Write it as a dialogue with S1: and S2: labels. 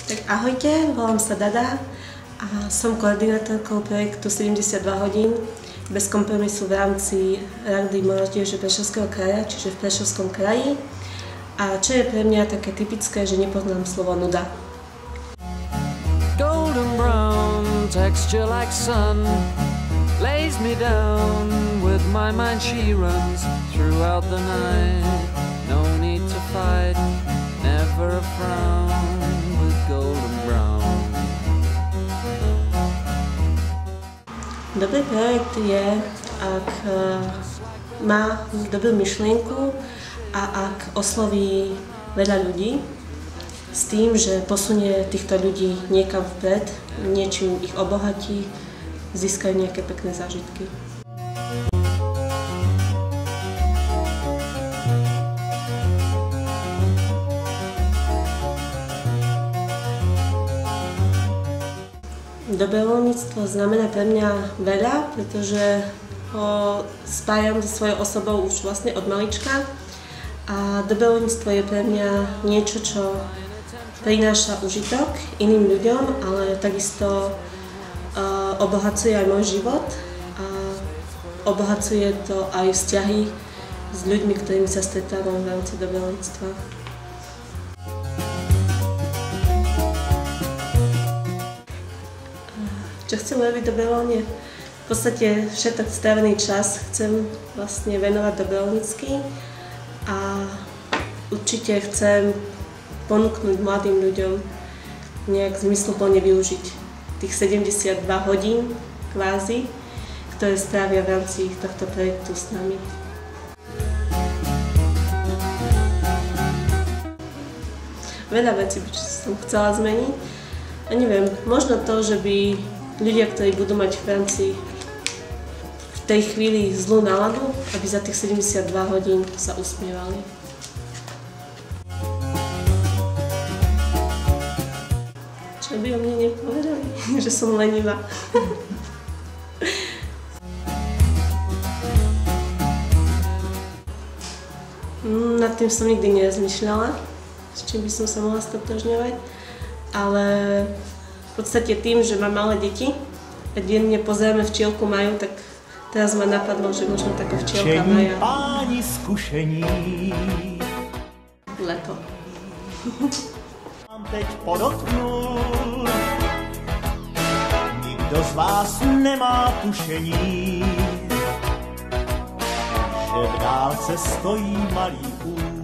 S1: Tak ahojte, volám sa Dada a som koordinátorkou projektu 72 hodín bez kompromisu v rámci Rady mládeže Prešovského kraja, čiže v Prešovskom kraji. A čo je pre mňa také typické, že nepoznám slovo nuda.
S2: Golden brown texture like sun lays me down, with my mind she runs throughout the night. No need to fight, never a frown with golden brown.
S1: Dobrý projekt je, ak má dobrú myšlienku a ak osloví veľa ľudí s tým, že posunie týchto ľudí niekam vpred, niečím ich obohatí, získajú nejaké pekné zážitky. Dobrovoľníctvo znamená pre mňa veľa, pretože ho spájam so svojou osobou už vlastne od malička. A dobrovoľníctvo je pre mňa niečo, čo prináša užitok iným ľuďom, ale takisto obohacuje aj môj život a obohacuje to aj vzťahy s ľuďmi, ktorými sa stretávam v rámci dobrovoľníctva. Čo chcem robiť dobrovoľne? V podstate všetok strávený čas chcem vlastne venovať dobrovoľnícky a určite chcem ponúknuť mladým ľuďom nejak zmysluplne využiť tých 72 hodín kvázi, ktoré strávia v rámci tohto projektu s nami. Veľa vecí by som chcela zmeniť a neviem, možno to, že by ľudia, ktorí budú mať v tej chvíli zlú náladu, aby za tých 72 hodín sa usmievali. Čo by o mne nepovedali? Že som lenivá. Nad tým som nikdy nerozmýšľala, s čím by som sa mohla stotožňovať, ale v podstate tým, že mám malé deti a denne pozeráme včielku Maju, tak teraz ma napadlo, že možno taká včielka Maja.
S3: Páni zkušení.
S1: Leto.
S3: Vám teď podotknu, nikdo z vás nemá tušení, že v dálce stojí malý úr.